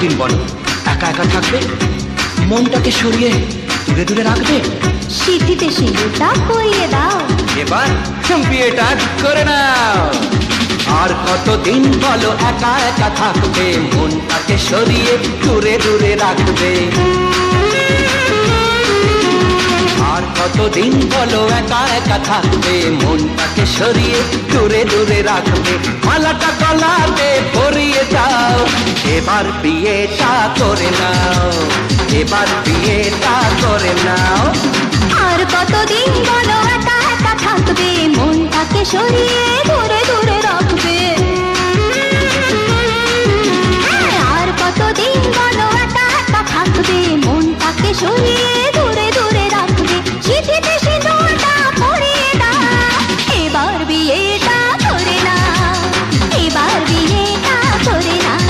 কতদিন বলো একা একা থাকবে, মনটাকে সরিয়ে দূরে দূরে রাখবে? সিঁথিতে সিঁদুরটা পরিয়ে দাও, এবার বিয়েটা করে নাও। আর কতদিন বলো একা একা থাকবে, মনটাকে সরিয়ে দূরে দূরে রাখবে? আর কতদিন বলো একা একা থাকবে, মনটাকে সরিয়ে দূরে দূরে রাখবে? মালাটা গলাতে পরিয়ে দাও, এবার বিয়েটা করে নাও, এবার বিয়েটা করে নাও। আর কতদিন বলো একা একা থাকবে, মনটাকে সরিয়ে দূরে দূরে রাখবে? আর কতদিন বলো একা একা থাকবে, মনটাকে সরিয়ে দূরে দূরে রাখবে? সিঁথিতে সিঁদুরটা পরিয়ে দাও, এবার বিয়েটা করে নাও, এবার বিয়েটা করে নাও।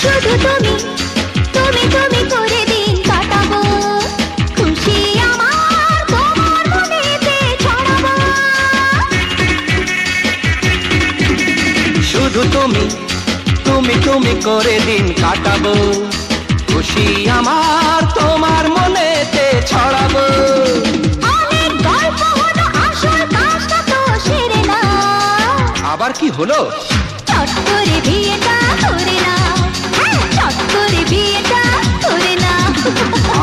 শুধু তুমি তুমি তুমি করে দিন কাটাবো, খুশি আমার তোমার মনেতে ছড়াবো। শুধু তুমি তুমি তুমি করে দিন কাটাবো, খুশি আমার তোমার মনেতে ছড়াবো। অনেক গল্প হলো, আসল কাজটা তো সেরে নাও। আবার কি হলো? চট করে বিয়েটা করে নাও, হ্যাঁ চট করে বিয়েটা করে নাও।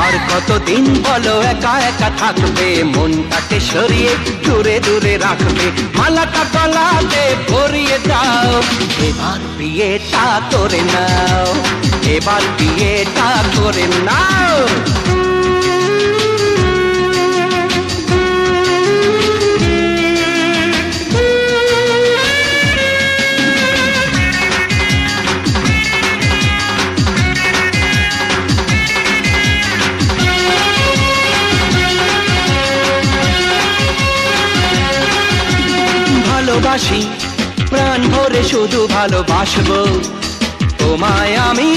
আর কতদিন বলো একা একা থাকবে, মনটাকে সরিয়ে দূরে দূরে রাখবে? মালাটা গলাতে পরিয়ে দাও, এবার বিয়েটা করে নাও, এবার বিয়েটা করে নাও। ভালোবাসি প্রাণ ভরে শুধু ভালোবাসবো, তোমায় আমি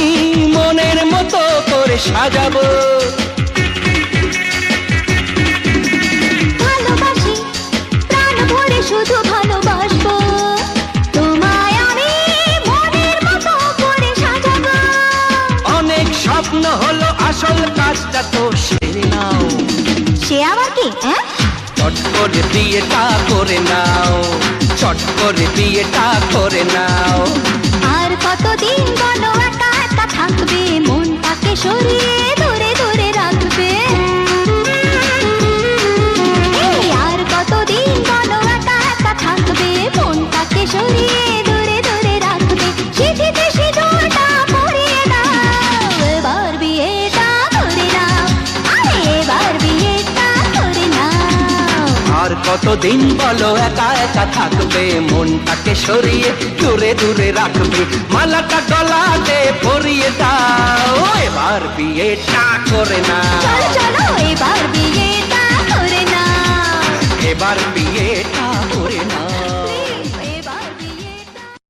মনের মতো করে সাজাবো। ভালোবাসি প্রাণ ভরে শুধু ভালোবাসবো, তোমায় আমি মনের মতো করে সাজাবো। অনেক স্বপ্ন হলো, আসল কাজটা তো সেরে নাও, সে আবার কি? চট করে বিয়েটা করে নাও, চট করে বিয়েটা করে নাও। আর কতদিন বলো একা একা থাকবে, মনটাকে সরিয়ে দূরে দূরে রাখবে? এই আর কতদিন বলো একা একা থাকবে, মনটাকে সরিয়ে দূরে দূরে রাখবে? সিঁথিতে সিঁদুরটা পরিয়ে দাও, এবার বিয়েটা করে নাও, আরে এবার বিয়েটা করে নাও। আর কতদিন বলো একা একা থাকবে, মনটাকে সরিয়ে দূরে দূরে রাখবে? মালাটা গলাতে পরিয়ে দাও, এবার বিয়েটা করে নাও, চলো চলো এবার বিয়েটা করে নাও, এবার বিয়েটা করে নাও। এবার বিয়েটা।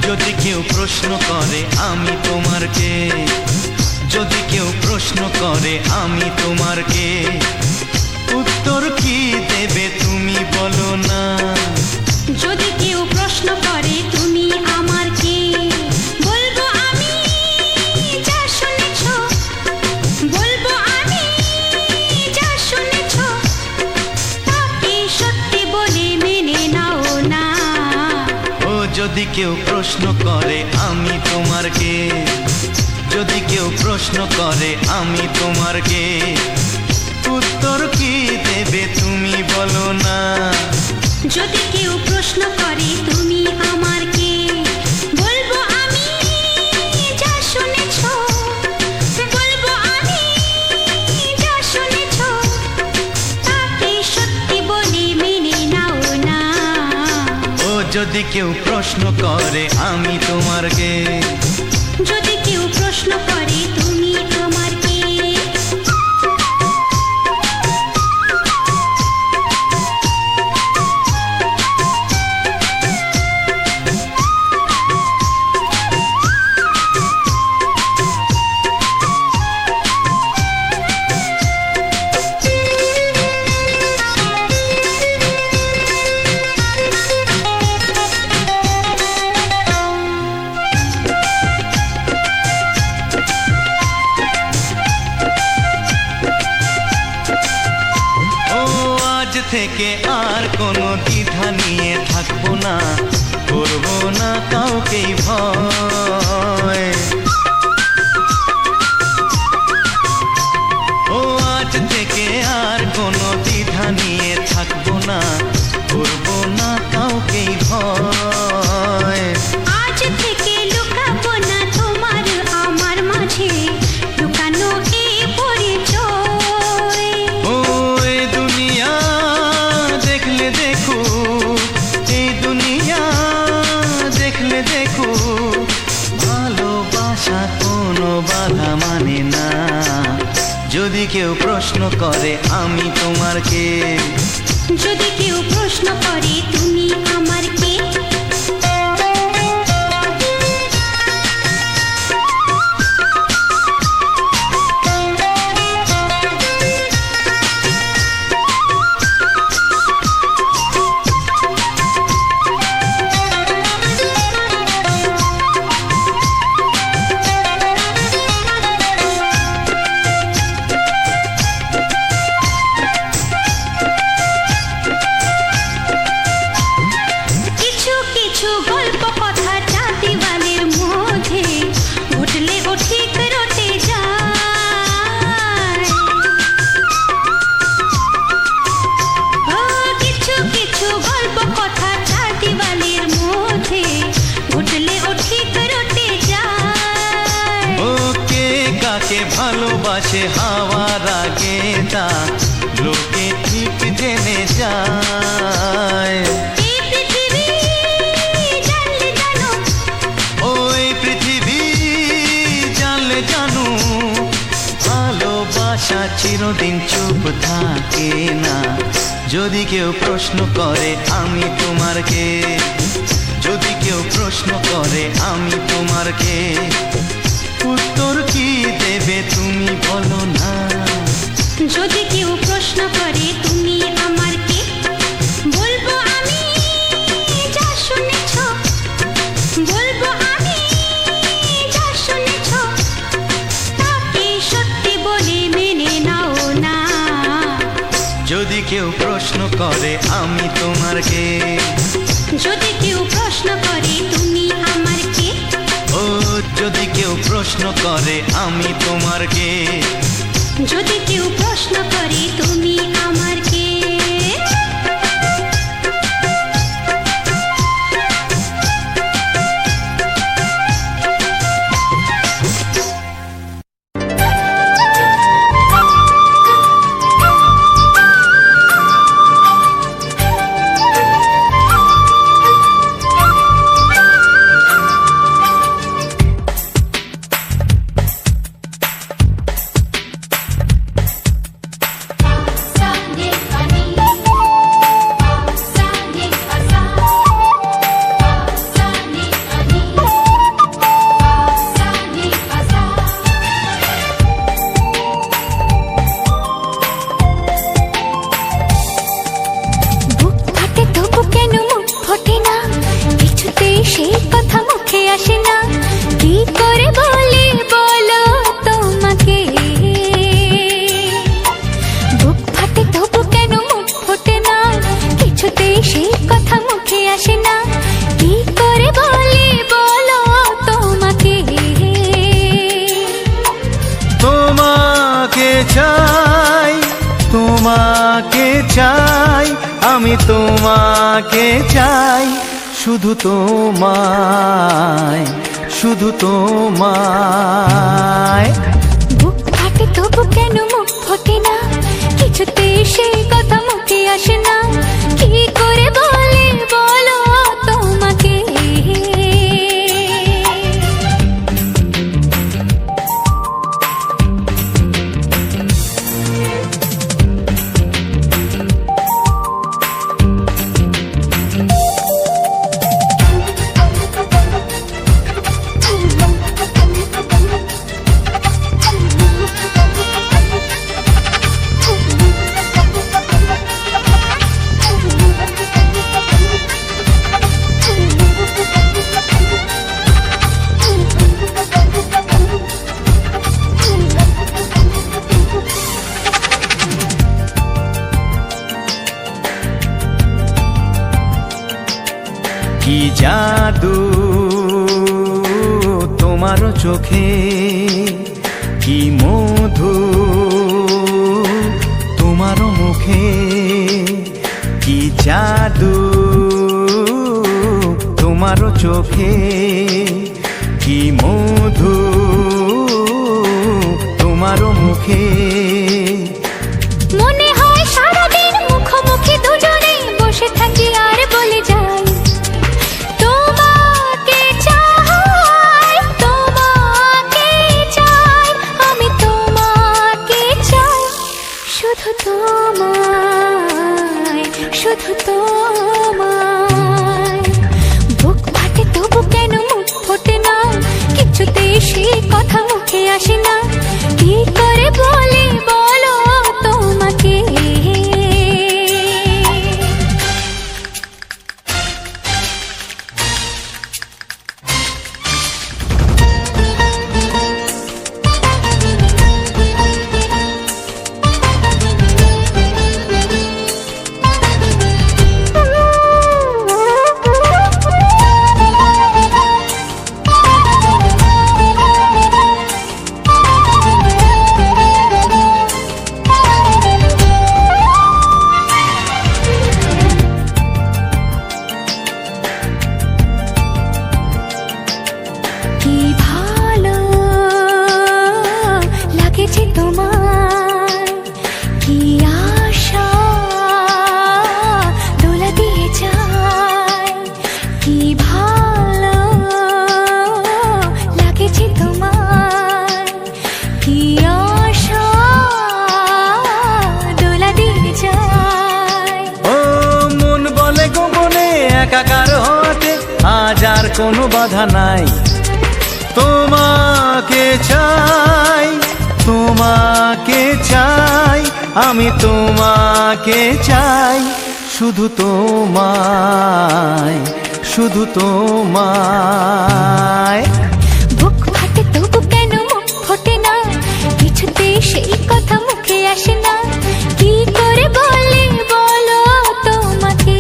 যদি কেউ প্রশ্ন করে আমি তোমার কে, যদি কেউ প্রশ্ন করে আমি তোমার কে, উত্তর কি দেবে তুমি বলো না? যদি কেউ প্রশ্ন করে তুমি আমার কে, বলবো আমি যা শুনেছ, বলবো আমি যা শুনেছ, তাকে সত্যি বলে মেনে নাও না। ও যদি কেউ প্রশ্ন করে আমি তোমার কে, যদি কেউ প্রশ্ন করে আমি তোমার কে, উত্তর কি দেবে তুমি বলো না? যদি কেউ প্রশ্ন করে তুমি আমার কে, বলবো আমি যা শুনেছ, যদি কেউ প্রশ্ন করে আমি তোমার কে, যদি কেউ প্রশ্ন করে তুমি আমার কে। থেকে আর কোনো দ্বিধা নিয়ে থাকবো না, করবো না কাউকেই ভয়। ও আজ থেকে আর কোনো দ্বিধা নিয়ে থাকবো না, করবো না কাউকেই ভয়। আজ থেকে লুকাবো না তোমার আমার মাঝে লুকানো এই পরিচয়। ও এই দুনিয়া দেখলে দেখো, এই দুনিয়া দেখলে দেখো, ভালোবাসা কোনো বাধা মানে না। যদি কেউ প্রশ্ন করে আমি তোমার কে, যদি কেউ প্রশ্ন করে তুমি আমার কে। ভালোবাসে হাওয়ার আগে তা লোকে ঠিক জেনে যায়। ওই পৃথিবী জানলে জানো, ভালোবাসা চিরদিন চুপ থাকে না। যদি কেউ প্রশ্ন করে আমি তোমার কে, যদি কেউ প্রশ্ন করে আমি তোমার কে, উত্তর কি দেবে তুমি বলো না। যদি কেউ প্রশ্ন করে তুমি আমার কে, বলবো আমি যা শুনেছ, বলবো আমি যা শুনেছ, তাকে সত্যি বলে মেনে নাও না। যদি কেউ প্রশ্ন করে আমি তোমার কে, যদি কেউ প্রশ্ন করে তুমি আমার কে। ও যদি কেউ প্রশ্ন করে আমি তোমার কে, যদি কেউ প্রশ্ন করে তুমি আমার কে। চাই, তোমাকে চাই, আমি তোমাকে চাই, শুধু তোমায়, শুধু তোমায়। বুক ফাটে তবু কেন মুখ ফোটে না, কিছুতে সেই কথা মুখে আসে না, কি করে বলে বলো তোমাকে। তোমারও চোখে কি মধু, তোমারও মুখে কি জাদু, তোমারও চোখে কি মধু, তোমারও মুখে। মনে হয় সারাদিন মুখোমুখি দুজনে বসে থাকি আর বলে যাই তোমাকে চাই, তোমাকে চাই, আমি তোমাকে চাই, শুধু তোমায়, শুধু তোমায়। বুক ফাটে তবু কেন মুখ ফোটে না, কিছুতেই সেই কথা মুখে আসে না, কি করে বলি বলো তোমাকে। কি ভালো লাগেছে তোমার, কি আশা দোলা দিয়ে যায়, কি ভালো লাগেছে তোমার, কি আশা দোলা দিয়ে যায়। ও মন বলে গোপনে একাকার হতে আজ আর কোনো বাধা নাই, তোমাকে চাই, তোমাকে চাই, আমি তোমাকে চাই, শুধু তোমায়, শুধু তোমায়। বুক ফাটে তবু কেন মুখ ফোটে না, কিছুতেই সেই কথা মুখে আসে না, কি করে বলি বলো তোমাকে।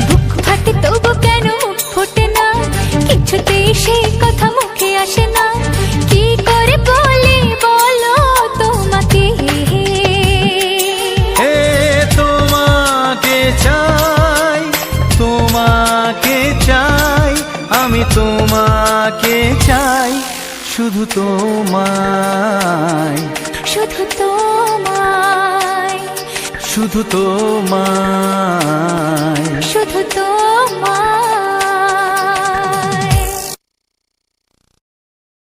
বুক ফাটে তবু কেন মুখ ফোটে না, কিছুতেই সেই কথা মুখে আসে না, কি করে বলি বলো তোমাকে। হে তোমাকে চাই, তোমাকে চাই, আমি তোমাকে চাই, শুধু তোমায়, শুধু তোমায়, শুধু তোমায়। শুধু তোমায়।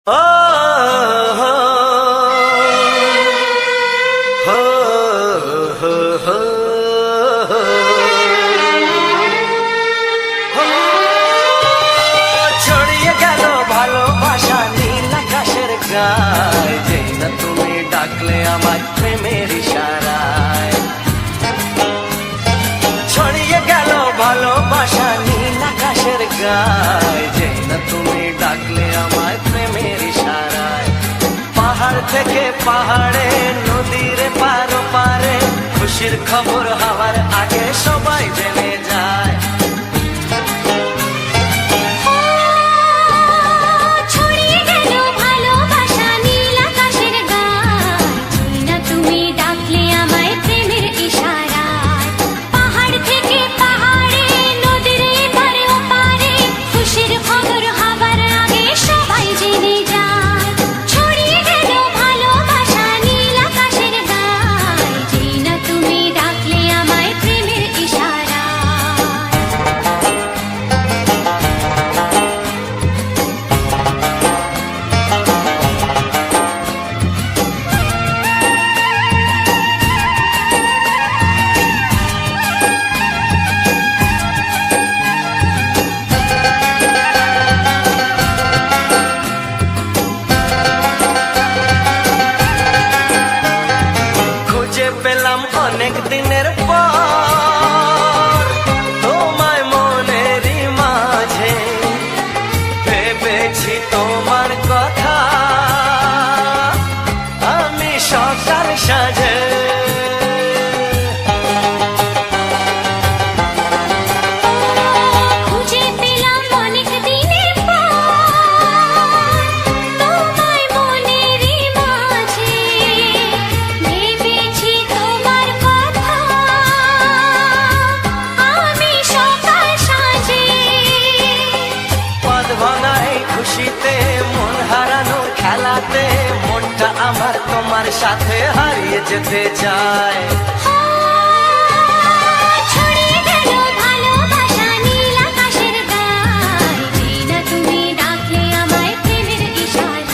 ও হো হো হো হো ছড়িয়ে গেল ভালোবাসা নীল আকাশের গায়, যেই না তুমি ডাকলে আমার প্রেমের ইশারায়। ছড়িয়ে গেল ভালোবাসা নীল আকাশের গায়, যেই না তুমি ডাকলে আমার প্রেমের ইশারায়। পাহাড় থেকে পাহাড়ে, নদীর পার পারে, খুশির খবর হওয়ার আগে সবাই জেনে যায়। ছড়িয়ে গেল ভালোবাসা নীল আকাশের গায়, যেই না তুমি ডাকলে আমায় প্রেমের ইশারায়। পাহাড় থেকে পাহাড়ে, নদীর এপারে ওপারে, খুশির খবর হবার আগে সবাই জেনে যায়। ছড়িয়ে গেল ভালোবাসা নীল আকাশের গায়, যেই না তুমি ডাকলে আমায় প্রেমের ইশারায়। তোমার সাথে হারিয়ে যেতে চায়। ছড়িয়ে গেল ভালোবাসা নীল আকাশের গায়, যেই না তুমি ডাকলে আমায় প্রেমের ইশারায়।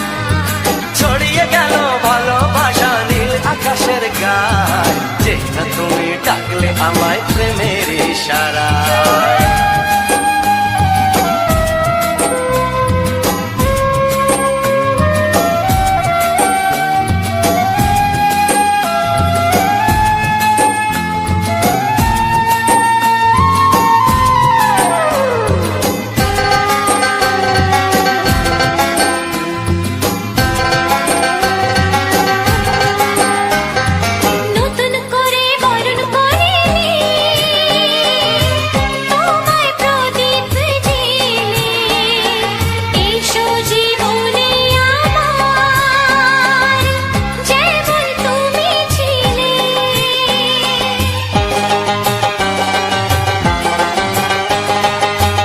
ছড়িয়ে গেল ভালোবাসা নীল আকাশের গায়, যে না তুমি ডাকলে আমায় প্রেমের ইশারায়। নতুন করে বরণ করিনি তোমায় প্রদীপ জেলে, এসো জীবনে আমার যেমন তুমি ছিলে।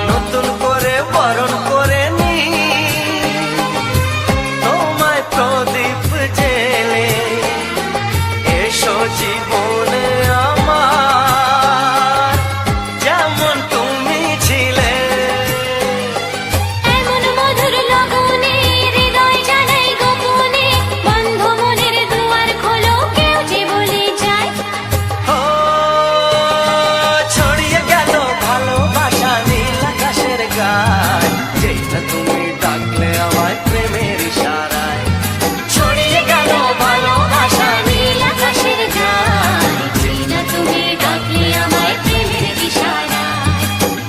নতুন করে বরণ করে নি তোমায় প্রদীপ জেলে, এসো জীবনে আমার যেমন তুমি ছিলে। এমন মধুর লগনে হৃদয় জানাই গোপনে, বন্ধ মনের দুয়ার খোলো কেউ যে বলে যায়। ও ছড়িয়ে গেল ভালোবাসা নীল আকাশের গায়, যেটা তুমি ডাকলে আমায় প্রেমের ইশারায়। ছড়িয়ে গেল ভালোবাসা নীল আকাশের গায়, যেটা তুমি ডাকলে আমায় প্রেমের ইশারায়।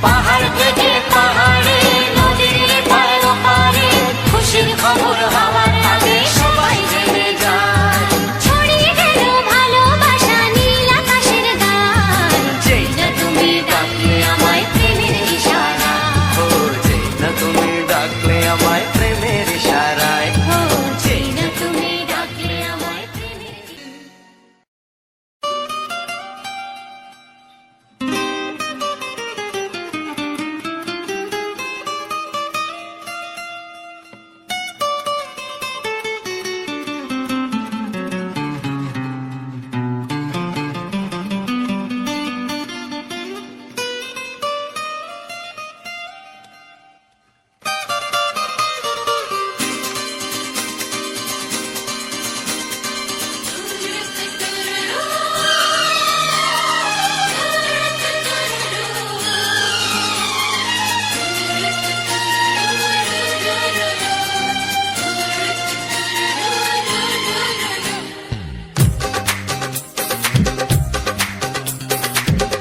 পাহাড় থেকে পাহাড়ে নদীর পার পারে খুশির খবর হওয়ার আগে সবাই জেনে যায়। ছড়িয়ে গেল ভালোবাসা নীল আকাশের গায়, যেটা তুমি ডাকলে আমায় প্রেমের ইশারায়। ও যেটা তুমি ডাকলে আমায় প্রেমের ইশারায়। ও যেটা তুমি ডাকলে আমায় প্রেমের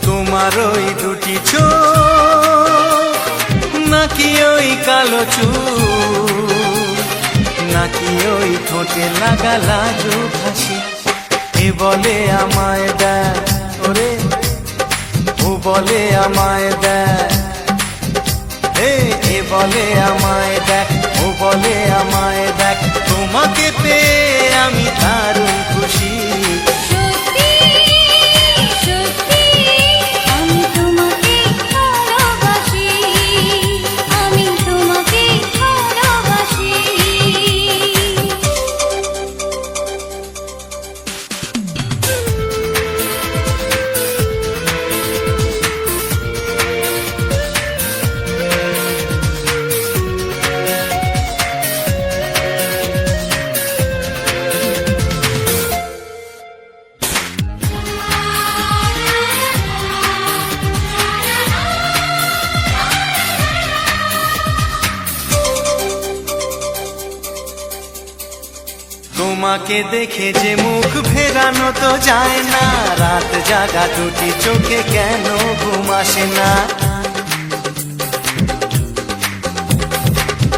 তোমার ওই দুটি চোখ, নাকি ওই কালো চুল, নাকি ওই ঠোঁটে লাগা লাজুক হাসি, এ বলে আমায় দেখ ওরে, ও বলে আমায় দেখ, এ বলে আমায় দেখ, ও বলে আমায় দেখ, তোমাকে পেয়ে আমি দারুণ খুশি। সত্যি সত্যি আমি তোমাকে ভালোবাসি, আমি তোমাকে ভালোবাসি। তোমাকে দেখে যে মুখ ফেরানো তো যায় না, রাত জাগা দুটি চোখে কেন ঘুম আসে না।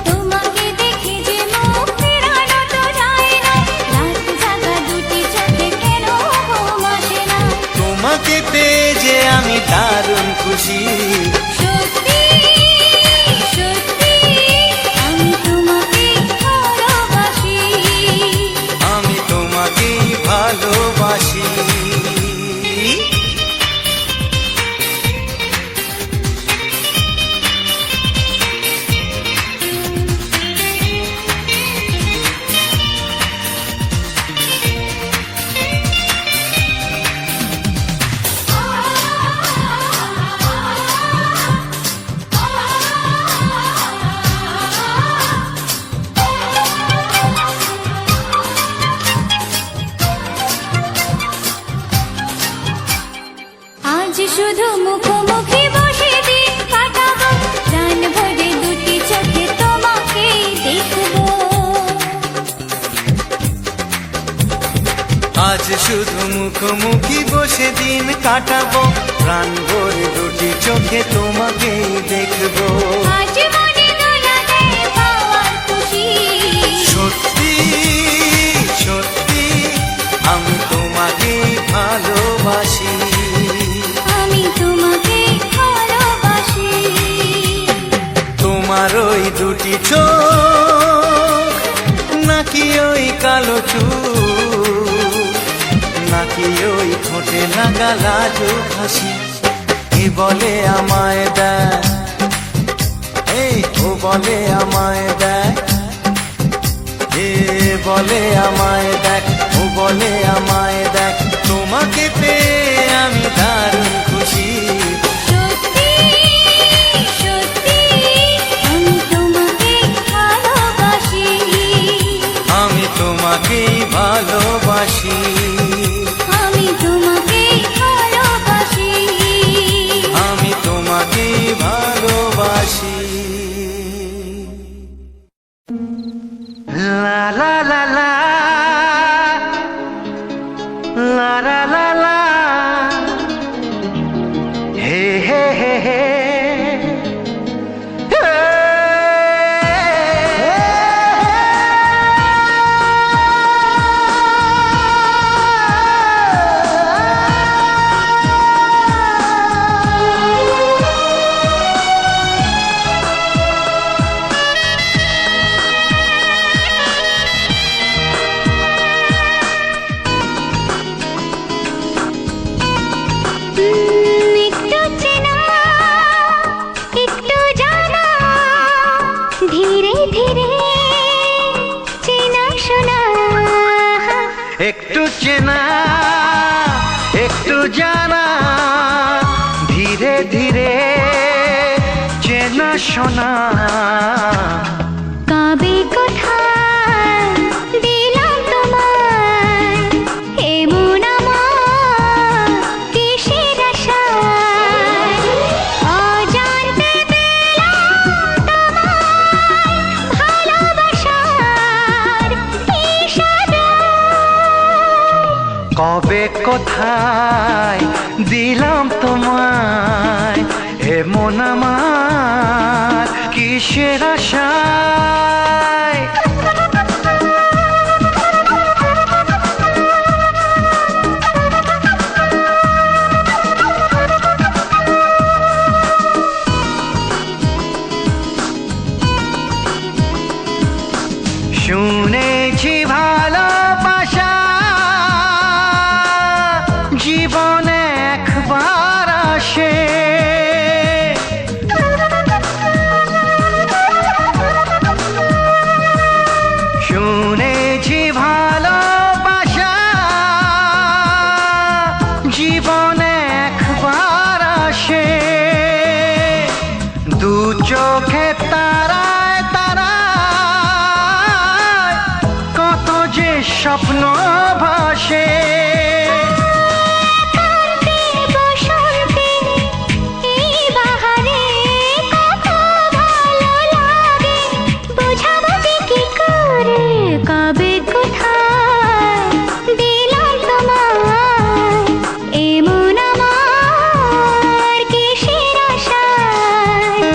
তোমাকে দেখে যে মুখ ফেরানো তো যায় না, রাত জাগা দুটি চোখে কেন ঘুম আসে না। তোমাকে পেয়ে যে আমি দারুণ খুশি। সত্যি সত্যি আমি তোমাকে ভালোবাসি, আমি তোমাকেই ভালোবাসি। শুধু মুখোমুখি বসে দিন কাটাবো, প্রাণ ভরে দুটি চোখে তোমাকেই দেখবো। আজ মনে দোলা দেয় পাওয়ার খুশি, সত্যি সত্যি আমি তোমাকেই ভালোবাসি, আমি তোমাকে ভালোবাসি। তোমার ওই দুটি চোখ নাকি ওই কালো চুল, নাকি ওই ঠোঁটে লাগা লাজুক হাসি, কে বলে আমায় দেয়, এই ও বলে আমায় দেয়, এ বলে আমায় দেখ, ও বলে আমায় দেখ, তোমাকে পেয়ে আমি দারুণ খুশি। সত্যি সত্যি আমি তোমাকে ভালোবাসি, আমি তোমাকেই ভালোবাসি, আমি তোমাকে ভালোবাসি, আমি তোমাকেই ভালোবাসি। লা লা লা লা লা লা লা লা, হে হে হে হে, একটু চেনা একটু জানা, ধীরে ধীরে চেনা শোনা, একটু চেনা একটু জানা, ধীরে ধীরে চেনা শোনা, কবে কোথায় দিলাম তোমায় এমন আমার কিসের আশায়, অজান্তে পেলাম তোমায় ভালোবাসার ইশারায়, কবে কোথায় দিলাম তোমায় এমন আমার কিসের আশায়। শুনেছি ভালোবাসা জীবনে একবার আসে, শুনেছি ভালোবাসা জীবনে একবার আসে, দু চোখে তারায় তারায় কত যে স্বপ্ন ভাসে, বসন্তে এই বাহারে কত ভালো লাগে, বোঝাবো যে কি করে, কবে কোথায় দিলাম তোমায় এমন আমার কিসের আশায়।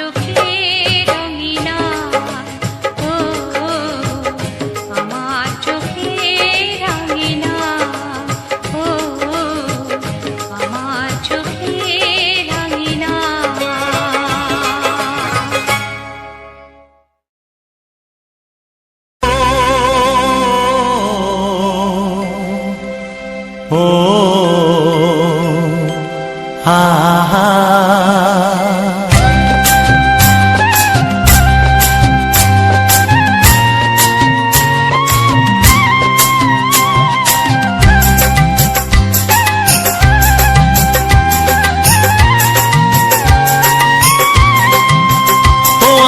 চোখে রঙিনা, ও আমার চোখে রঙিনা, ও আমার চোখে রঙিনা। ও হা হা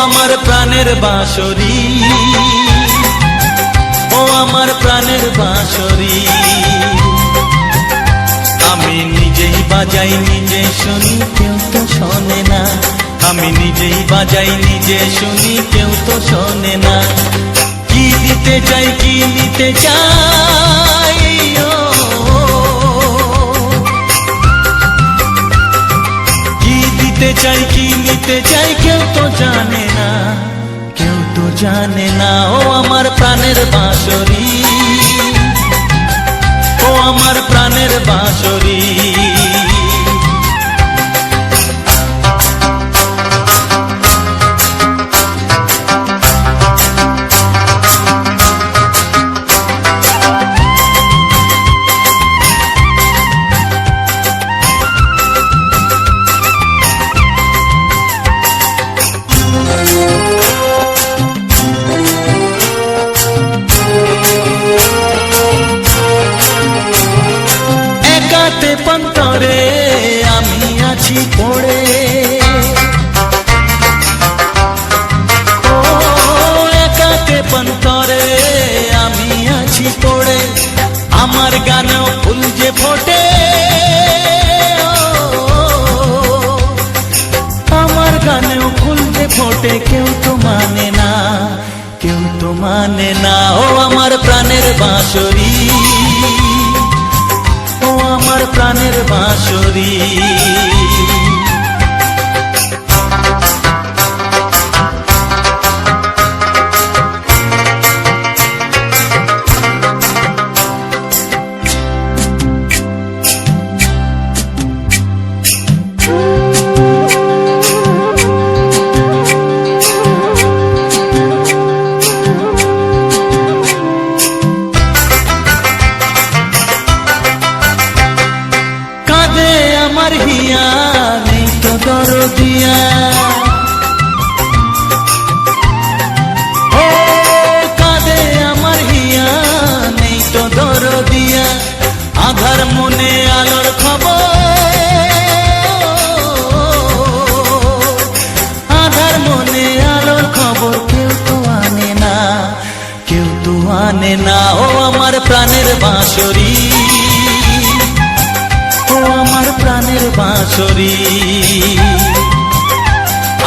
আমার প্রাণের বাঁশরি, ও আমার প্রাণের বাঁশরি, আমি নিজেই বাজাই নিজে শুনি কেউ তো শোনে না, আমি নিজেই বাজাই নিজে শুনি কেউ তো শোনে না। কি দিতে চাই কি নিতে চাই, ও কি দিতে চাই কি নিতে চাই কেউ তো জানে না, কেউ তো জানে না। ও আমার প্রাণের বাঁশরি, ও আমার প্রাণের বাঁশরি, পন্তরে আমি আছি পড়ে, ও একাতে পন্তরে আমি আছি পড়ে, আমার গানেও ফুল যে ফোটে, আমার গানেও ফুল যে ফোটে, কেউ তো মানে না, কেউ তো মানে না। ও আমার প্রাণের বাঁশরি, ও আমার প্রাণের বাঁশরি, আমার হিয়া নেই তো দরদিয়া, ও কাঁদে আমার হিয়া নেই তো দরদিয়া, আধার মনে আলোর খবর, আধার মনে আলোর খবর কেউ তো আনে না, কেউ তো আনে না। ও আমার প্রাণের বাঁশরি, ও আমার প্রাণের বাঁশরি,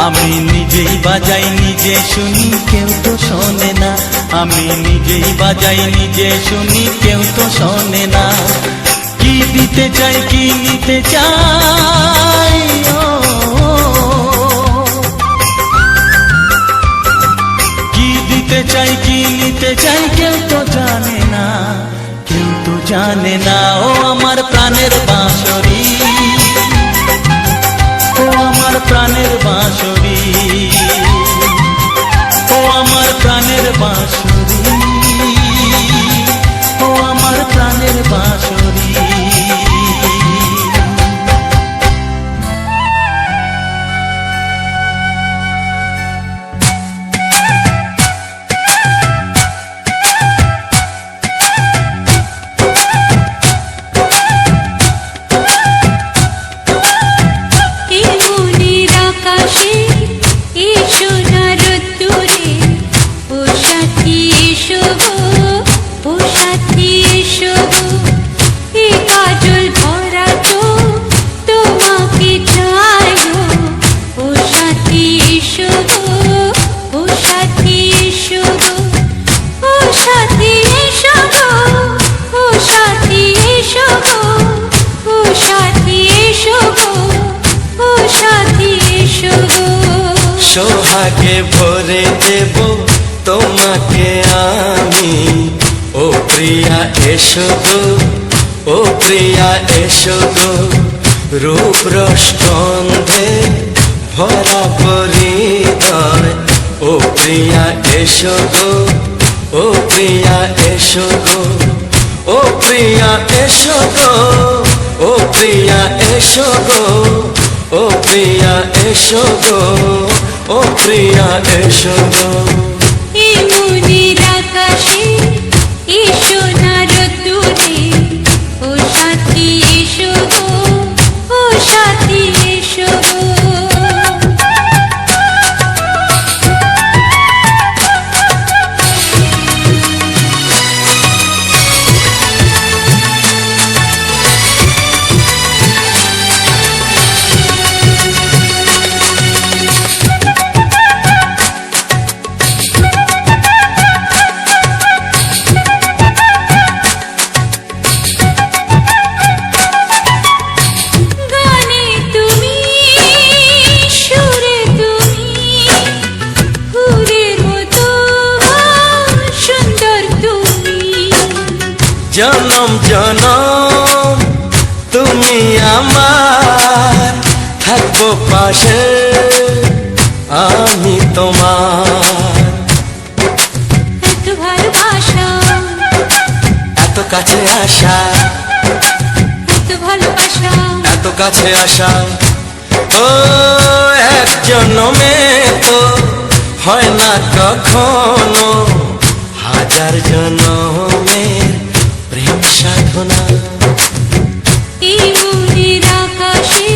আমি নিজেই বাজাই নিজে শুনি কেউ তো শোনে না, আমি নিজেই বাজাই নিজে শুনি কেউ তো শোনে না। কি দিতে চাই কি নিতে চাই, ও কি দিতে চাই কি নিতে চাই কেউ তো জানে না, কেউ তো জানে না। ও আমার প্রাণের বাঁশরি, ও আমার প্রাণের বাঁশরি, ও আমার প্রাণের বাঁশরি, ও আমার প্রাণের বাঁশরি। এই মনের আকাশে সোহাগে ভরে দেব তোমাকে আমি, ও প্রিয়া এসো গো, ও প্রিয়া এসো গো, রূপ রস গন্ধে ভরা পরিদয়, ও প্রিয়া এসো গো, ও প্রিয়া এসো গো, ও প্রিয়া এসো গো, ও প্রিয়া এসো গো, ও প্রিয়া এসো গো, ও প্রিয়া এসো গো। এই মনের আকাশে এসো না রোদ্দুরে, ও সাথী এসো গো, ও সাথী এসো গো। গানে তুমি, সুরে তুমি, ফুলের মতো সুন্দর তুমি। জনম জনম তুমি আমার, থাকবো পাশে আমি তোমার। এত ভালোবাসা, এত কাছে আসা, এত ভালোবাসা, এত কাছে আসা, ও এক জন্মে তো হয় না কখনো, হাজার জন্মের প্রেম সাধনা। এই মনের আকাশে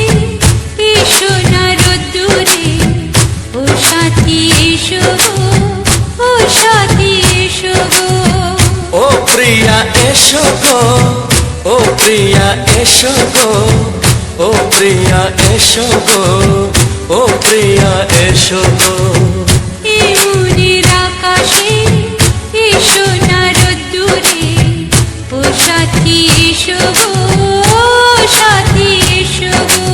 এসো না রোদ্দুরে, ও সাথী এসো গো, ও সাথী এসো গো। ও প্রিয়া এসো গো, ও প্রিয়া এসো গো, ও প্রিয়া এসো গো, ও প্রিয়া এসো গো। এই মনের আকাশে এসো না রোদ্দুরে, ও সাথী এসো গো, ও সাথী এসো গো।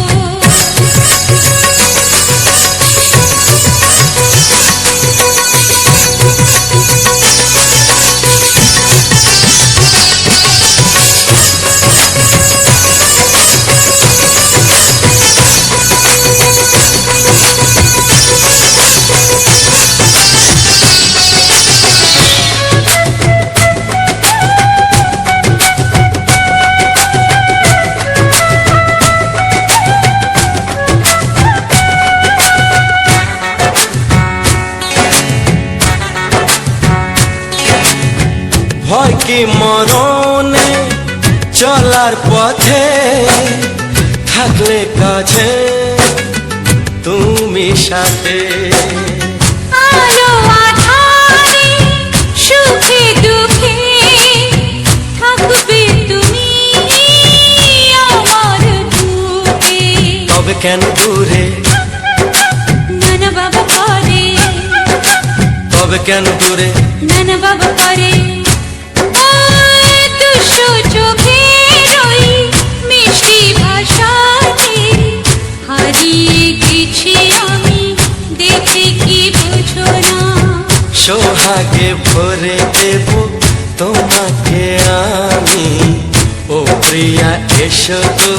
ভয় কি মরণে চলার পথে, থাকলে কাছে তুমি সাথে। আলো আঁধারে, সুখে দুঃখে, থাকবে তুমি আমার বুকে। তবে কেন দূরে, নানা বাবা করে, তবে কেন দূরে, নানা বাবা করে। ওই দুশো চোখের ওই মিষ্টি ভাষাতে হারিয়ে গেছি আমি, দেখে কি বুঝো না। সোহাগে ভরে দেব তোমাকে আমি, ও প্রিয়া এসো গো,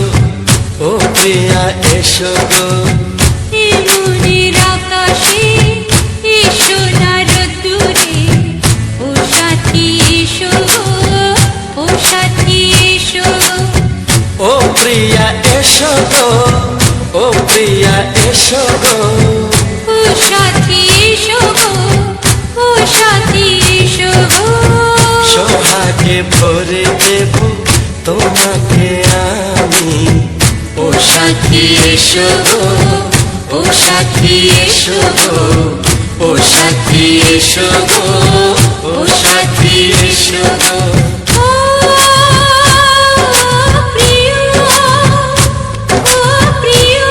ও প্রিয়া এসো গো। এই মনের আকাশে এসো না রোদ্দুরে, ও সাথী এসো গো, ও সাথী এসো গো। ও প্রিয়া এসো গো, ও প্রিয়া এসো গো, ও সাথী এসো গো, ও সাথী এসো গো। সোহাগে ভরে দেব তোমাকে আমি, ও সাথী এসো গো, ও সাথী এসো গো, ও সাথী এসো গো, ও সাথী এসো গো। ও প্রিয়, ও প্রিয়,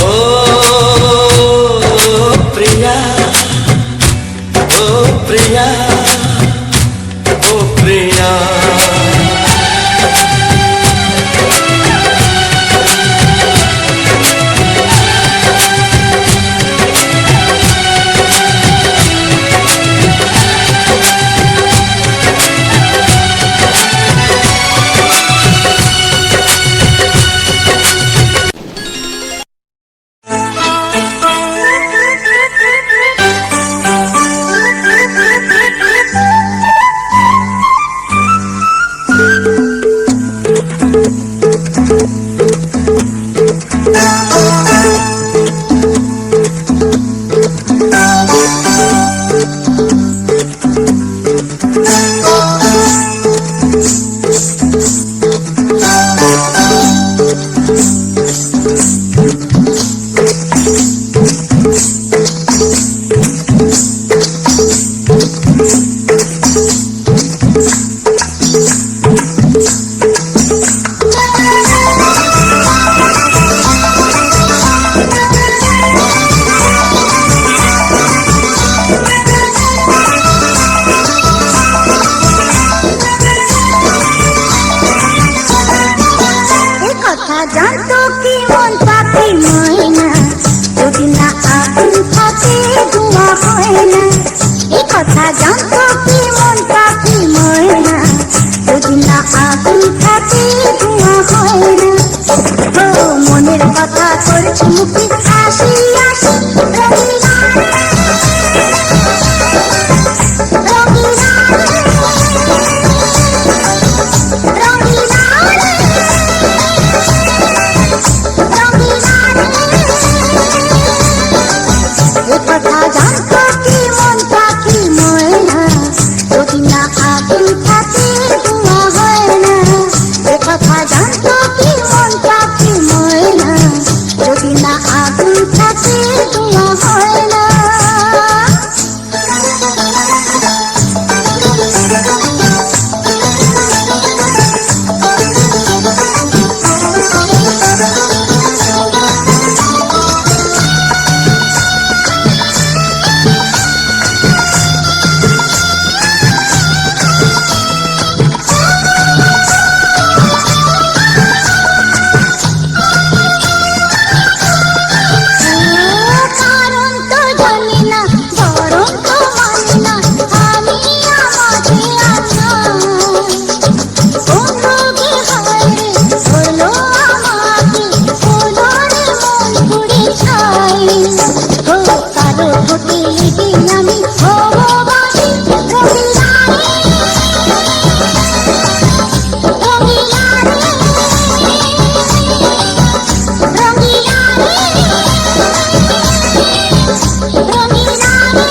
ও প্রিয়া, ও প্রিয়া, ও প্রিয়া। থাকে ধোঁয়া হয় না। এ কথা জানতো কি মন পাখি ময়না, যদি না আগুন থাকে ধোঁয়া হয় না। ও মনের কথা করছি মুখে হাসি হাসি, রঙিলা রে, রঙিলা রে, রঙিলা রে, রঙিলা রে। এ কথা জানতো কি মন পাখি ময়না, যদি না আগুন থাকে ধোঁয়া হয় না। এ কথা জানতো কি মন পাখি ময়না, যদি না আগুন থাকে ধোঁয়া হয় না। কারণ তো জানি না, গরম তো মানি না, আমি আমাকে আনা কোন রোগে হায় রে হলো আমাকে, হলো রে মন পুড়ে ছাই। ও কারো ঠোঁটে লেগে আমি হব বাসি, রঙিলা রে, রঙিলা রে, রঙিলা রে, রঙিলা রে।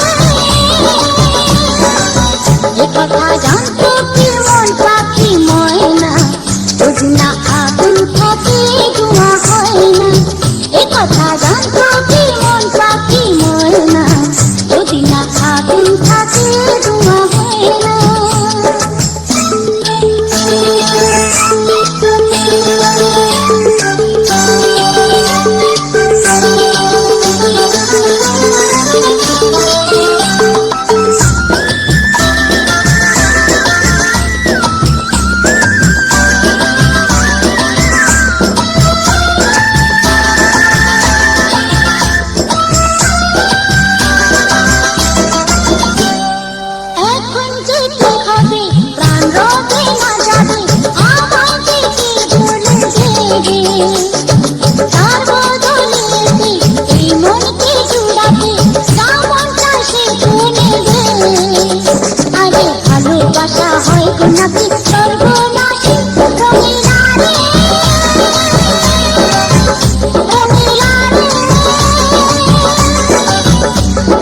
এ কথা জানতো কি মন পাখি ময়না, যদি না আগুন থাকে ধোঁয়া হয় না। এ কথা জানতো কি মন পাখি ময়না, যদি না আগুন থাকে ধোঁয়া হয় না। এখন যে কি হবে, প্রাণ রবে না যাবে, আমাকে কি ভুলে দেবে। তার বদলেতে এই মনকে জুড়াতে, যেমনটা সে শুনে দে। আরে ভালোবাসা হয় গো নাকি সর্বনাশী, রঙিলা রে, রঙিলা রে,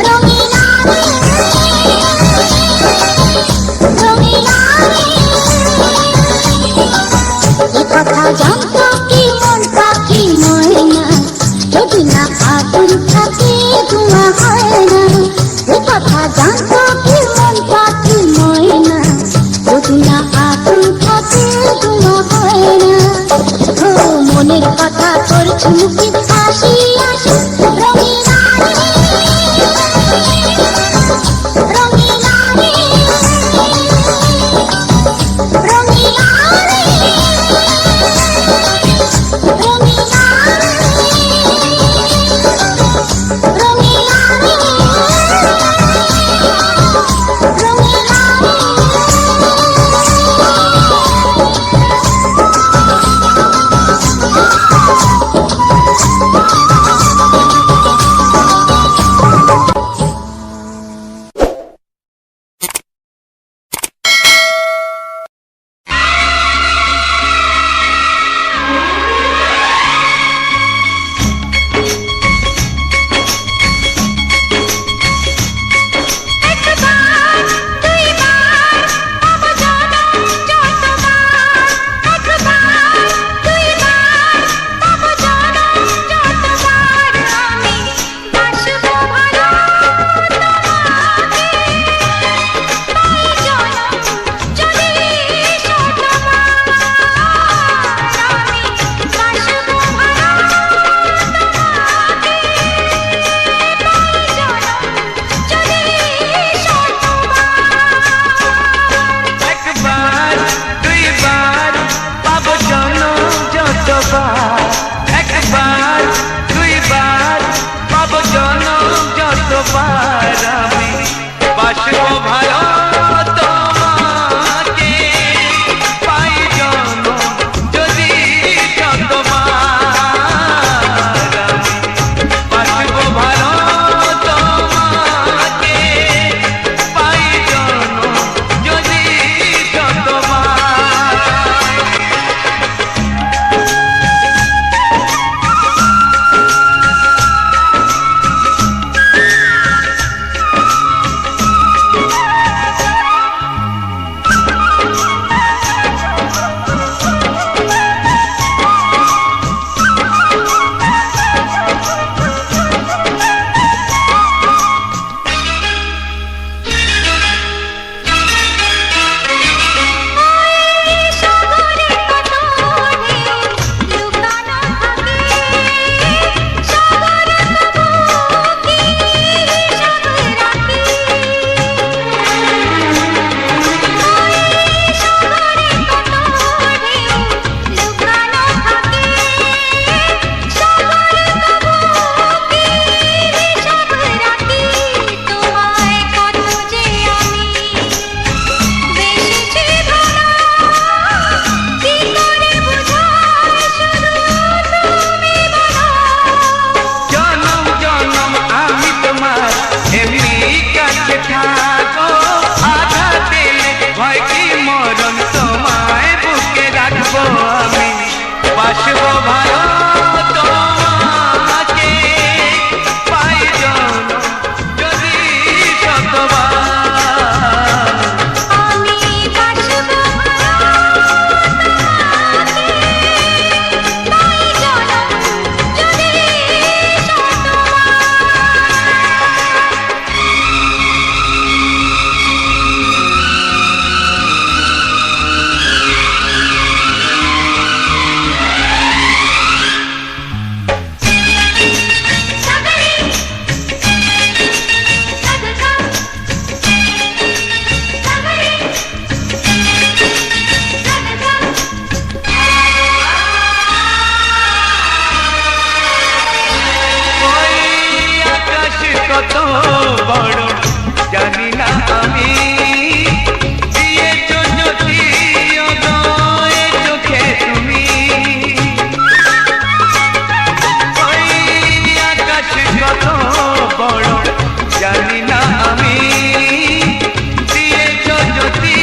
রঙিলা রে, রঙিলা রে। এ কথা জানতো কি মন পাখি ময়না, যদি না আগুন থাকে ধোঁয়া হয় না। এ কথা জানতো কি মন পাখি ময়না, যদি না আগুন থাকে ধোঁয়া হয় না। ও মনের কথা করছি মুখে হাসি হাসি, রঙিলা রে, রঙিলা রে, রঙিলা রে, রঙিলা রে, রঙিলা রে, রঙিলা রে। বড় জানি না আমি দিয়েছো যদি অদয়ে চোখে তুমি ওই আকাশ কত বড় জানি না আমি দিয়েছো যদি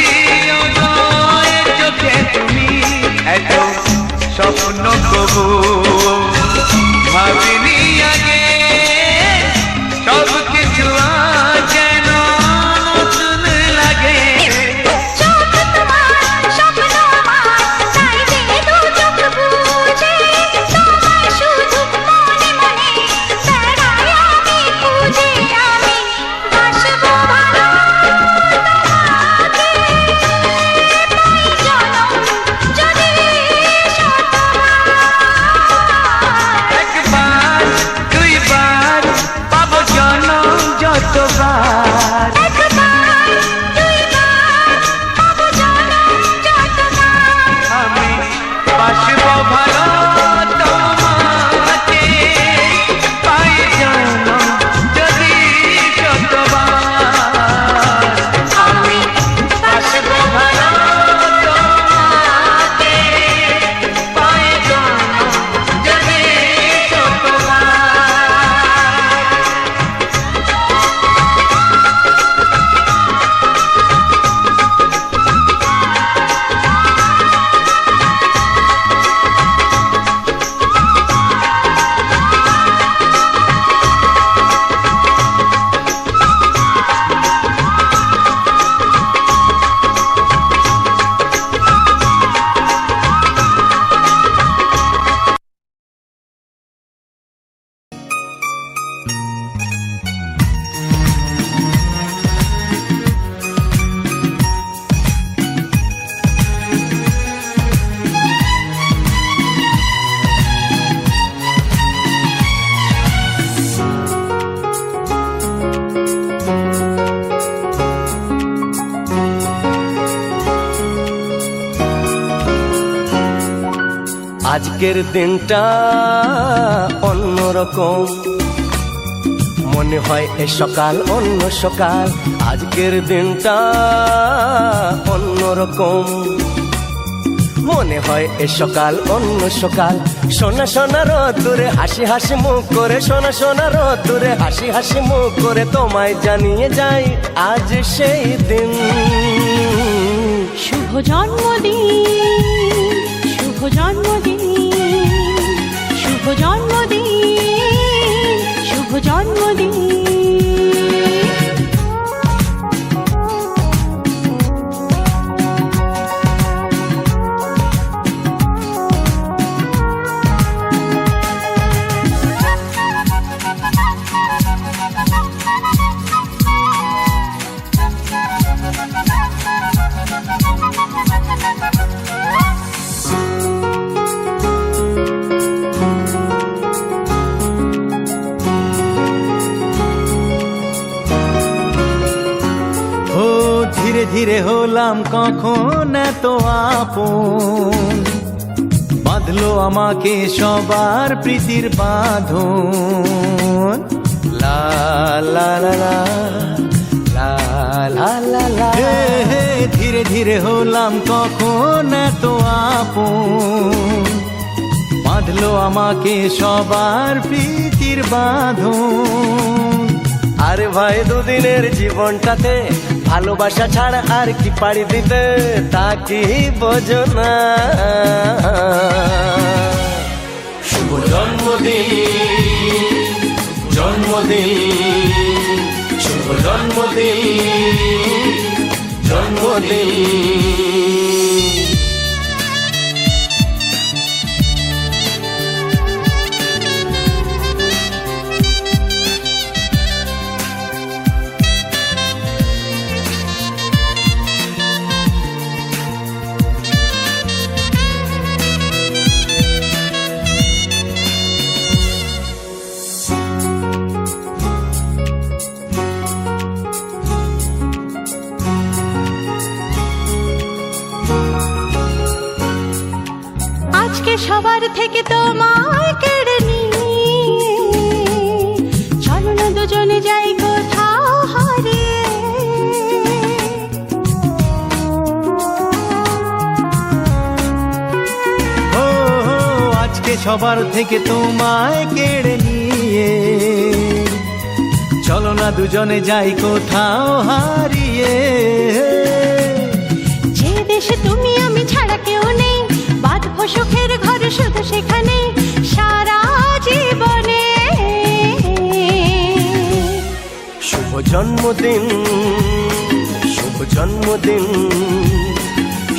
অদয়ে চোখে তুমি এত স্বপ্ন কবু ভাবিনি আগে সব কিছু যেন নতুন লাগে চোখ তোমার স্বপ্ন আমার তাই যে দু চোখ বুঝে তোমায় শুধু মনে মনে বেড়াই আমি খুঁজে আমি বাসবো ভালো তোমাকে পাই জনম যদি শতবার একবার দুইবার পাবো জনম যতবার একবার দুইবার পাবো জনম যতবার আমি বাসবো ভালো তোমাকে পাই জনম যদি শতবার আমি বাসবো ভালো তোমাকে পাই জনম যদি শতবার আজকের দিনটা অন্যরকম মনে হয় এ সকাল অন্য সকাল আজকের দিনটা অন্যরকম মনে হয় এ সকাল অন্য সকাল সোনা সোনা রোদ্দুরে হাসি হাসি মুখ করে সোনা সোনা রোদ্দুরে হাসি হাসি মুখ করে তোমায় জানিয়ে যাই আজ সেই দিন শুভ জন্মদিন শুভ জন্মদিন শুভ জন্মদিন শুভ জন্মদিন ধীরে ধীরে হলাম কখন এত আপন বাঁধলো আমাকে সবার প্রীতির বাঁধন লা লা লা লা লা লা লা লা হে হে ধীরে ধীরে হলাম কখন এত আপন বাঁধলো আমাকে সবার প্রীতির বাঁধন আরে ভাই দুদিনের জীবনটাতে ভালোবাসা ছাড়া আর কি পাড়ি দিতে তা কি বোঝো না শুভ জন্মদিন জন্মদিন শুভ জন্মদিন জন্মদিন আজকে সবার থেকে তোমায় কেড়ে নিয়ে চলো না দুজনে যাই কোথায় সবার থেকে তোমায় কেড়ে নিয়ে। চলো না দুজনে যাই কোথাও হারিয়ে। যে দেশে তুমি আমি ছাড়া কেউ নেই, বাঁধবো সুখের ঘর শুধু সেখানে সারা জীবনে। শুভ জন্মদিন, শুভ জন্মদিন,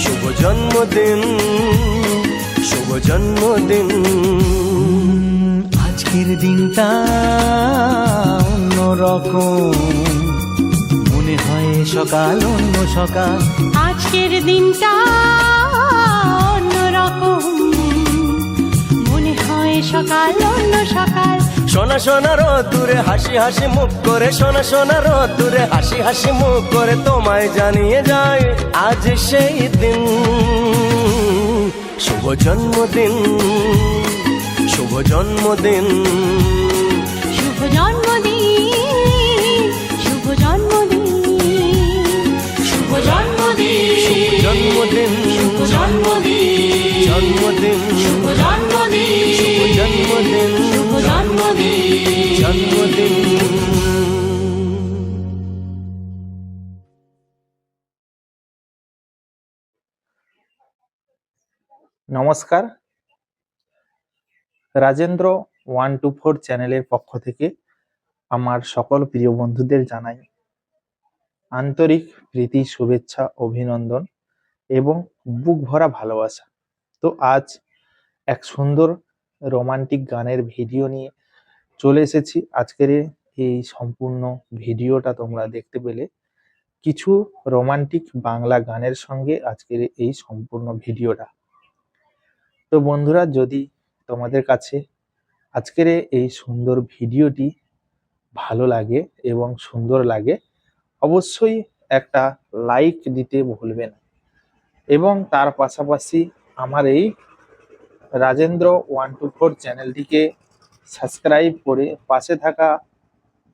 শুভ জন্মদিন, শুভ জন্মদিন। আজকের দিনটা অন্যরকম, মনে হয় সকাল অন্য সকাল। আজকের দিনটা অন্যরকম, মনে হয় সকাল অন্য সকাল। সোনা সোনা রোদ্দুরে হাসি হাসি মুখ করে, সোনা সোনা রোদ্দুরে হাসি হাসি মুখ করে তোমায় জানিয়ে যায় আজ সেই দিন। শুভ জন্মদিন, শুভ জন্মদিন, শুভ জন্মদিন, শুভ জন্মদিন, শুভ জন্মদিন, শুভ জন্মদিন, শুভ জন্মদিন, জন্মদিন, শুভ জন্মদিন, শুভ জন্মদিন, শুভ জন্মদিন, জন্মদিন। নমস্কার, রাজেন্দ্র 124 চ্যানেলের পক্ষ থেকে আমার সকল প্রিয় বন্ধুদের জানাই আন্তরিক প্রীতি, শুভেচ্ছা, অভিনন্দন এবং বুক ভরা ভালোবাসা। তো আজ এক সুন্দর রোমান্টিক গানের ভিডিও নিয়ে চলে এসেছি। আজকের এই সম্পূর্ণ ভিডিওটা তোমরা দেখতে পেলে কিছু রোমান্টিক বাংলা গানের সঙ্গে আজকের এই সম্পূর্ণ ভিডিওটা। তো বন্ধুরা, যদি তোমাদের কাছে আজকের এই সুন্দর ভিডিওটি ভালো লাগে এবং সুন্দর লাগে, অবশ্যই একটা লাইক দিতে ভুলবে না এবং তার পাশাপাশি আমার এই রাজেন্দ্র 124 চ্যানেলটিকে সাবস্ক্রাইব করে পাশে থাকা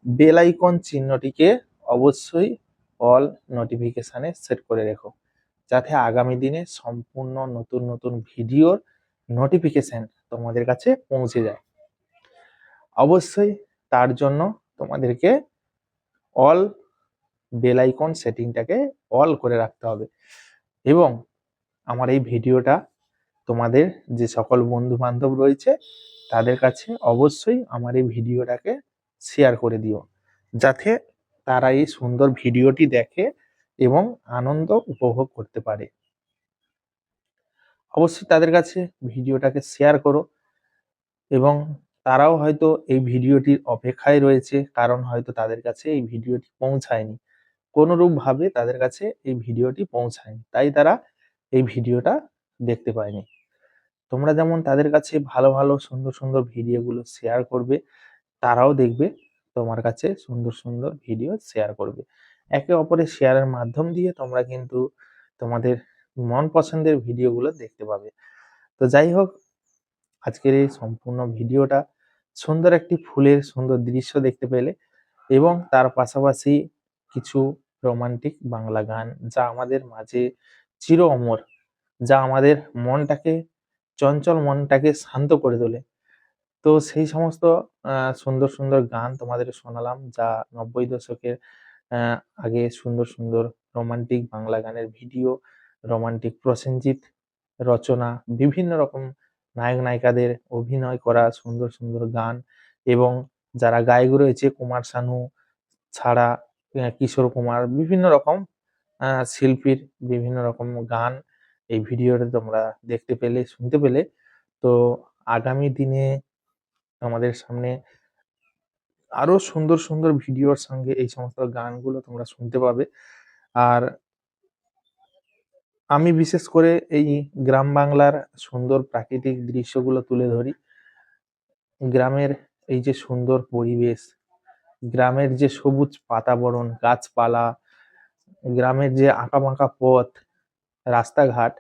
বেল আইকন চিহ্নটিকে অবশ্যই অল নোটিফিকেশানে সেট করে রেখো, যাতে আগামী দিনে সম্পূর্ণ নতুন নতুন ভিডিওর নোটিফিকেশন তোমাদের কাছে পৌঁছে যায়। অবশ্যই তার জন্য তোমাদেরকে অল বেল আইকন সেটিংটাকে অল করে রাখতে হবে এবং আমার এই ভিডিওটা তোমাদের যে সকল বন্ধু বান্ধব রয়েছে তাদের কাছে অবশ্যই আমার এই ভিডিওটাকে শেয়ার করে দিও, যাতে তারা এই সুন্দর ভিডিওটি দেখে এবং আনন্দ উপভোগ করতে পারে। অবশ্যই তাদের কাছে ভিডিওটাকে শেয়ার করো এবং তারাও হয়তো এই ভিডিওটির অপেক্ষায় রয়েছে, কারণ হয়তো তাদের কাছে এই ভিডিওটি পৌঁছায়নি, কোনোরূপভাবে তাদের কাছে এই ভিডিওটি পৌঁছায়নি, তাই তারা এই ভিডিওটা দেখতে পায়নি। তোমরা যেমন তাদের কাছে ভালো ভালো সুন্দর সুন্দর ভিডিওগুলো শেয়ার করবে, তারাও দেখবে তোমার কাছে সুন্দর সুন্দর ভিডিও শেয়ার করবে। একে অপরের শেয়ারের মাধ্যম দিয়ে তোমরা কিন্তু তোমাদের মন পছন্দের ভিডিওগুলো দেখতে পাবে। তো যাই হোক, আজকের এই সম্পূর্ণ ভিডিওটা সুন্দর একটি ফুলের সুন্দর দৃশ্য দেখতে পেলে এবং তার পাশাপাশি কিছু রোমান্টিক বাংলা গান যা আমাদের মাঝে চির অমর, যা আমাদের মনটাকে, চঞ্চল মনটাকে শান্ত করে তোলে। তো সেই সমস্ত সুন্দর সুন্দর গান তোমাদের শোনালাম, যা 90 দশকের আগে সুন্দর সুন্দর রোমান্টিক বাংলা গানের ভিডিও, রোমান্টিক প্রসেনজিৎ রচনা, বিভিন্ন রকম নায়ক নায়িকাদের অভিনয় করা সুন্দর সুন্দর গান এবং যারা গায়ক রয়েছে কুমার শানু ছাড়া কিশোর কুমার, বিভিন্ন রকম শিল্পীর বিভিন্ন রকম গান এই ভিডিওতে তোমরা দেখতে পেলে, শুনতে পেলে। তো আগামী দিনে আমাদের সামনে আরো সুন্দর সুন্দর ভিডিওর সঙ্গে এই সমস্ত গানগুলো তোমরা শুনতে পাবে। আর আমি বিশেষ করে এই গ্রাম বাংলার সুন্দর প্রাকৃতিক দৃশ্যগুলো তুলে ধরি। গ্রামের এই যে সুন্দর পরিবেশ, গ্রামের যে সবুজ বাতাবরণ, গাছপালা, গ্রামের যে আঁকাবাঁকা পথ, রাস্তাঘাট,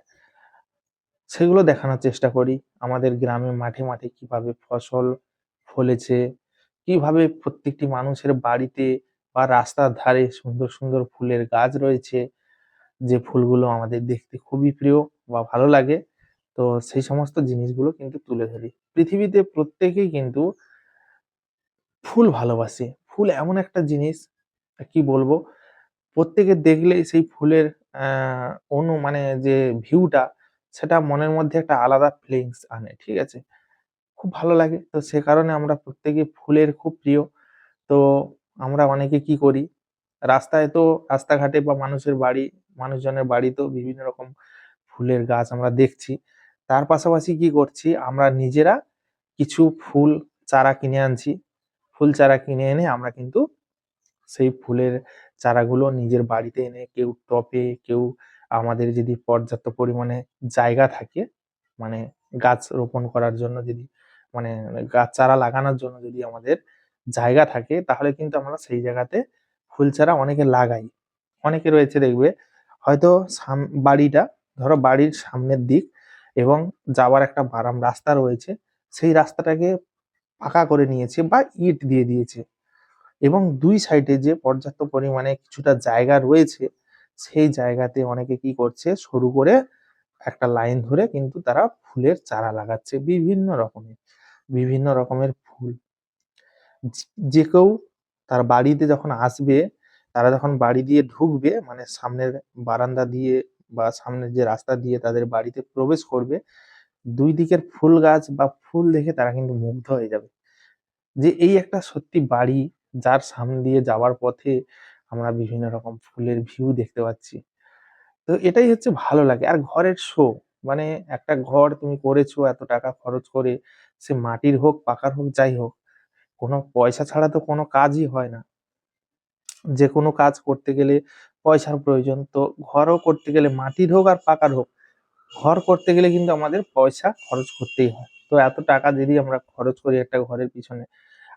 সেগুলো দেখানোর চেষ্টা করি। আমাদের গ্রামে মাঠে মাঠে কিভাবে ফসল ফলেছে, কিভাবে প্রত্যেকটি মানুষের বাড়িতে বা রাস্তার ধারে সুন্দর সুন্দর ফুলের গাছ রয়েছে, যে ফুলগুলো আমাদের দেখতে খুবই প্রিয় বা ভালো লাগে। তো সেই সমস্ত জিনিসগুলো কিন্তু তুলে ধরি। পৃথিবীতে প্রত্যেকেই কিন্তু ফুল ভালোবাসে। ফুল এমন একটা জিনিস, কি বলবো, প্রত্যেকে দেখলেই সেই ফুলের মানে যে ভিউটা, সেটা মনের মধ্যে একটা আলাদা ফিলিংস আনে, ঠিক আছে? খুব ভালো লাগে। তো সে কারণে আমরা প্রত্যেকে ফুলের খুব প্রিয়। তো আমরা অনেকে কি করি, রাস্তায় তো রাস্তাঘাটে বা মানুষের বাড়ি, মানুষজনের বাড়িতেও বিভিন্ন রকম ফুলের গাছ আমরা দেখছি। তার পাশাপাশি কি করছি, আমরা নিজেরা কিছু ফুল চারা কিনে আনছি। ফুল চারা কিনে এনে আমরা কিন্তু সেই ফুলের চারাগুলো নিজের বাড়িতে এনে, কেউ টবে, কেউ আমাদের যদি পর্যাপ্ত পরিমাণে জায়গা থাকে, মানে গাছ রোপণ করার জন্য যদি, মানে গাছ চারা লাগানোর জন্য যদি আমাদের জায়গা থাকে, তাহলে কিন্তু আমরা সেই জায়গাতে ফুল চারা অনেকে লাগাই। অনেকে রয়েছে দেখবে হয়তো বাড়িটা, ধরো বাড়ির সামনের দিক এবং যাওয়ার একটা রাস্তা রয়েছে, সেই রাস্তাটাকে পাকা করে নিয়েছে বা ইট দিয়ে দিয়েছে, এবং ২ সাইডে যে পর্যাপ্ত পরিমাণে কিছুটা জায়গা রয়েছে, সেই জায়গাতে অনেকে কি করছে, সরু করে একটা লাইন ধরে কিন্তু তারা ফুলের চারা লাগাচ্ছে বিভিন্ন রকমের ফুল। যে কেউ তার বাড়িতে যখন আসবে, তারা যখন বাড়ি দিয়ে ঢুকবে, মানে সামনের বারান্দা দিয়ে বা সামনের যে রাস্তা দিয়ে তাদের বাড়িতে প্রবেশ করবে, ২ দিকের ফুল গাছ বা ফুল দেখে তারা কিন্তু মুগ্ধ হয়ে যাবে। যে এই একটা সত্যি বাড়ি, যার সামনে দিয়ে যাওয়ার পথে আমরা বিভিন্ন রকম ফুলের ভিউ দেখতে পাচ্ছি। তো এটাই হচ্ছে ভালো লাগে। আর ঘরের শো, মানে একটা ঘর তুমি করেছো এত টাকা খরচ করে, সে মাটির হোক, পাকার হোক, যাই হোক, কোনো পয়সা ছাড়া তো কোনো কাজই হয় না। যেকোনো কাজ করতে গেলে পয়সার প্রয়োজন। তো ঘরও করতে গেলে, মাটির হোক আর পাকার হোক, ঘর করতে গেলে কিন্তু আমাদের পয়সা খরচ করতেই হয়। তো এত টাকা যদি আমরা খরচ করি একটা ঘরের পিছনে,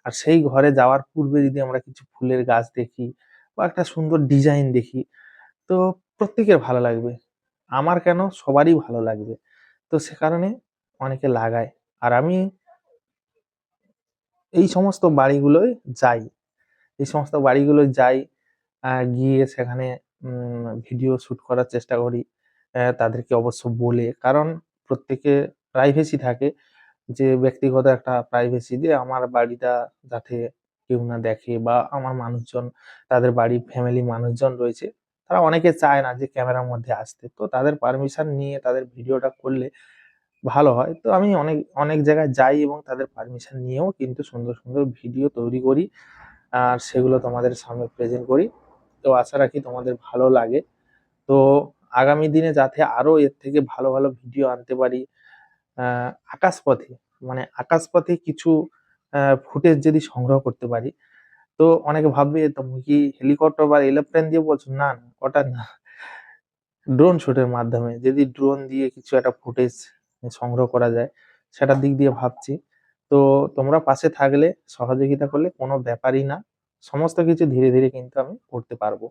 আর সেই ঘরে যাওয়ার পূর্বে যদি আমরা কিছু ফুলের গাছ দেখি বা একটা সুন্দর ডিজাইন দেখি, তো প্রত্যেকের ভালো লাগবে। আমার কেন, সবারই ভালো লাগবে। তো সে কারণে অনেকে লাগায়। আর আমি এই সমস্ত বাড়িগুলোয় যাই। এই সমস্ত বাড়িগুলোয় যাই, গিয়ে সেখানে ভিডিও শুট করার চেষ্টা করি। তাদেরকে অবশ্য বলে, কারণ প্রত্যেকের প্রাইভেসি থাকে, যে ব্যক্তিগত একটা প্রাইভেসি, যে আমার বাড়িটা যাতে কেউ না দেখে, বা আমার মানুষজন, তাদের বাড়ির ফ্যামিলি মানুষজন রয়েছে, তারা অনেকে চায় না যে ক্যামেরার মধ্যে আসতে। তো তাদের পারমিশন নিয়ে তাদের ভিডিওটা করলে ভালো হয়। তো আমি অনেক জায়গায় যাই এবং তাদের পারমিশন নিয়েও কিন্তু সুন্দর, সুন্দর ভিডিও তৈরি করি। আর সেগুলো তোমাদের সামনে প্রেজেন্ট করি। তো আশা রাখি তোমাদের ভালো লাগে। তো আগামী দিনে যাতে আরো এর থেকে ভালো, ভালো ভিডিও আনতে পারি, আ আকাশপথে, মানে আকাশপথে কিছু ফুটেজ যদি সংগ্রহ করতে পারি, তো অনেকে ভাববে তুমি কি হেলিকপ্টার বা এরোপ্লেন দিয়ে বলছো? না, না, ওটা না। ড্রোন শুটের মাধ্যমে যদি ড্রোন দিয়ে কিছু একটা ফুটেজ সংগ্রহ করা যায়, সেটার দিক দিয়ে ভাবছি। তো তোমরা পাশে থাকলে, সহযোগিতা করলে কোনো ব্যাপারই না। সমস্ত কিছু ধীরে, ধীরে কিন্তু আমি করতে পারবো।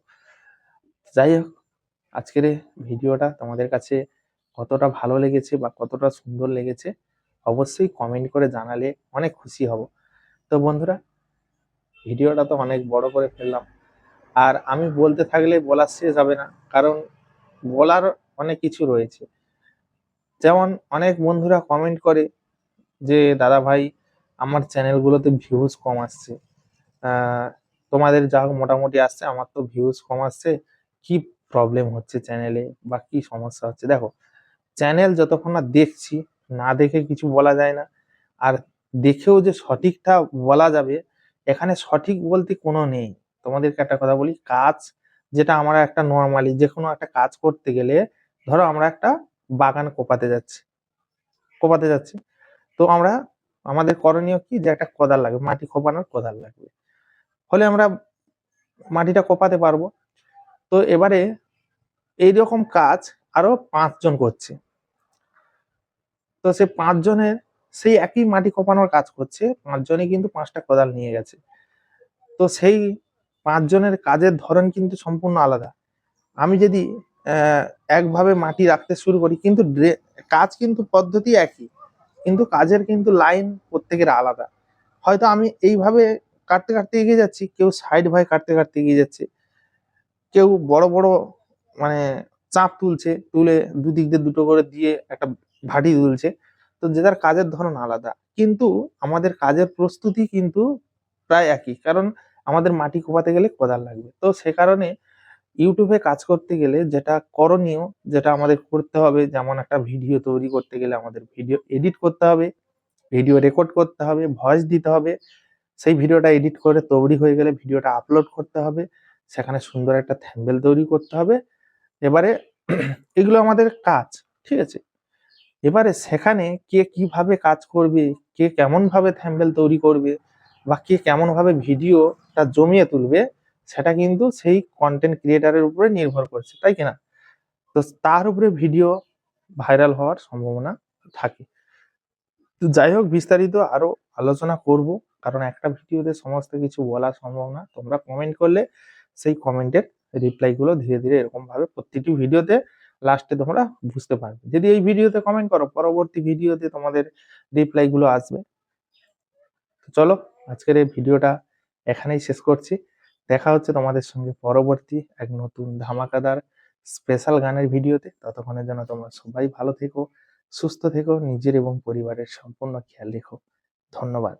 যাই হোক, আজকের এই ভিডিওটা তোমাদের কাছে কতটা ভালো লেগেছে বা কতটা সুন্দর লেগেছে, অবশ্যই কমেন্ট করে জানালে অনেক খুশি হব। তো বন্ধুরা, ভিডিওটা তো অনেক বড় করে ফেললাম। আর আমি বলতে থাকলে বলার শেষ হবে না। কারণ বলার অনেক কিছু রয়েছে। যেমন অনেক বন্ধুরা কমেন্ট করে যে, "দাদা ভাই, আমার চ্যানেলগুলোতে ভিউজ কম আসছে। আ তোমাদের যা হোক মোটামুটি আসছে, আমার তো ভিউজ কম আসছে। কি প্রবলেম হচ্ছে চ্যানেলে বা কি সমস্যা হচ্ছে?" দেখো, চ্যানেল যতক্ষণ না দেখছি, না দেখে কিছু বলা যায় না। আর দেখেও যে সঠিকটা বলা যাবে, এখানে সঠিক বলতে কোনো নেই। তোমাদেরকে একটা কথা বলি, কাজ যেটা আমরা একটা নরমালি যেকোনো একটা কাজ করতে গেলে, ধরো আমরা একটা বাগান কোপাতে যাচ্ছি। তো আমাদের করণীয় কি, যে একটা কোদাল লাগবে, মাটি কোপানোর কোদাল লাগবে। ফলে আমরা মাটিটা কোপাতে পারবো। তো এবারে এইরকম কাজ আরো ৫ জন করছে। তো সে ৫ জনের সেই একই মাটি কোপানোর কাজ করছে। ৫ জনই কিন্তু ৫ টা কোদাল নিয়ে গেছে। তো সেই ৫ জনের কাজের ধরন কিন্তু সম্পূর্ণ আলাদা। আমি যদি একভাবে মাটি রাখতে শুরু করি, কিন্তু কাজ কিন্তু পদ্ধতি একই। কিন্তু কাজের কিন্তু লাইন প্রত্যেকের আলাদা। হয়তো আমি এইভাবে কাটতে, কাটতে এগিয়ে যাচ্ছি, কেউ সাইড ভাবে কাটতে, কাটতে এগিয়ে যাচ্ছে। কেউ বড়, বড় মানে চাপ তুলছে, তুলে দুদিক দিয়ে দুটো করে দিয়ে একটা ভাটি তুলছে। তো যে যার কাজের ধরন আলাদা। কিন্তু আমাদের কাজের প্রস্তুতি কিন্তু প্রায় একই, কারণ আমাদের মাটি কোপাতে গেলে কোদাল লাগবে। তো সে কারণে ইউটিউবে কাজ করতে গেলে যেটা করণীয়, যেটা আমাদের করতে হবে, যেমন একটা ভিডিও তৈরি করতে গেলে আমাদের ভিডিও এডিট করতে হবে, ভিডিও রেকর্ড করতে হবে, ভয়েস দিতে হবে, সেই ভিডিওটা এডিট করে তৈরি হয়ে গেলে ভিডিওটা আপলোড করতে হবে, সেখানে সুন্দর একটা থাম্বনেল তৈরি করতে হবে। এবারে এগুলো আমাদের কাজ, ঠিক আছে? এবারে সেখানে কে কিভাবে কাজ করবে, কে কেমন ভাবে থাম্বনেল তৈরি করবে, বা কে কেমন ভাবে ভিডিওটা জমিয়ে তুলবে, সেটা কিন্তু সেই কন্টেন্ট ক্রিয়েটারের উপরে নির্ভর করছে, তাই কিনা? তো তার উপরে ভিডিও ভাইরাল হওয়ার সম্ভাবনা থাকে। তো যাই হোক, বিস্তারিত আরো আলোচনা করব, কারণ একটা ভিডিওতে সমস্ত কিছু বলা সম্ভব না। তোমরা কমেন্ট করলে সেই কমেন্টের রিপ্লাই গুলো ধীরে ধীরে এরকম ভাবে প্রতিটি ভিডিওতে লাস্টে তোমরা বুঝতে পারবে। যদি এই ভিডিওতে কমেন্ট করো, পরবর্তী ভিডিওতে তোমাদের রিপ্লাই গুলো আসবে। তো চলো, আজকের এই ভিডিওটা এখানেই শেষ করছি। দেখা হচ্ছে তোমাদের সঙ্গে পরবর্তী এক নতুন ধামাকাদার স্পেশাল গানের ভিডিওতে। ততক্ষণের জন্য তোমরা সবাই ভালো থেকো, সুস্থ থেকো, নিজের এবং পরিবারের সম্পূর্ণ খেয়াল রেখো। ধন্যবাদ।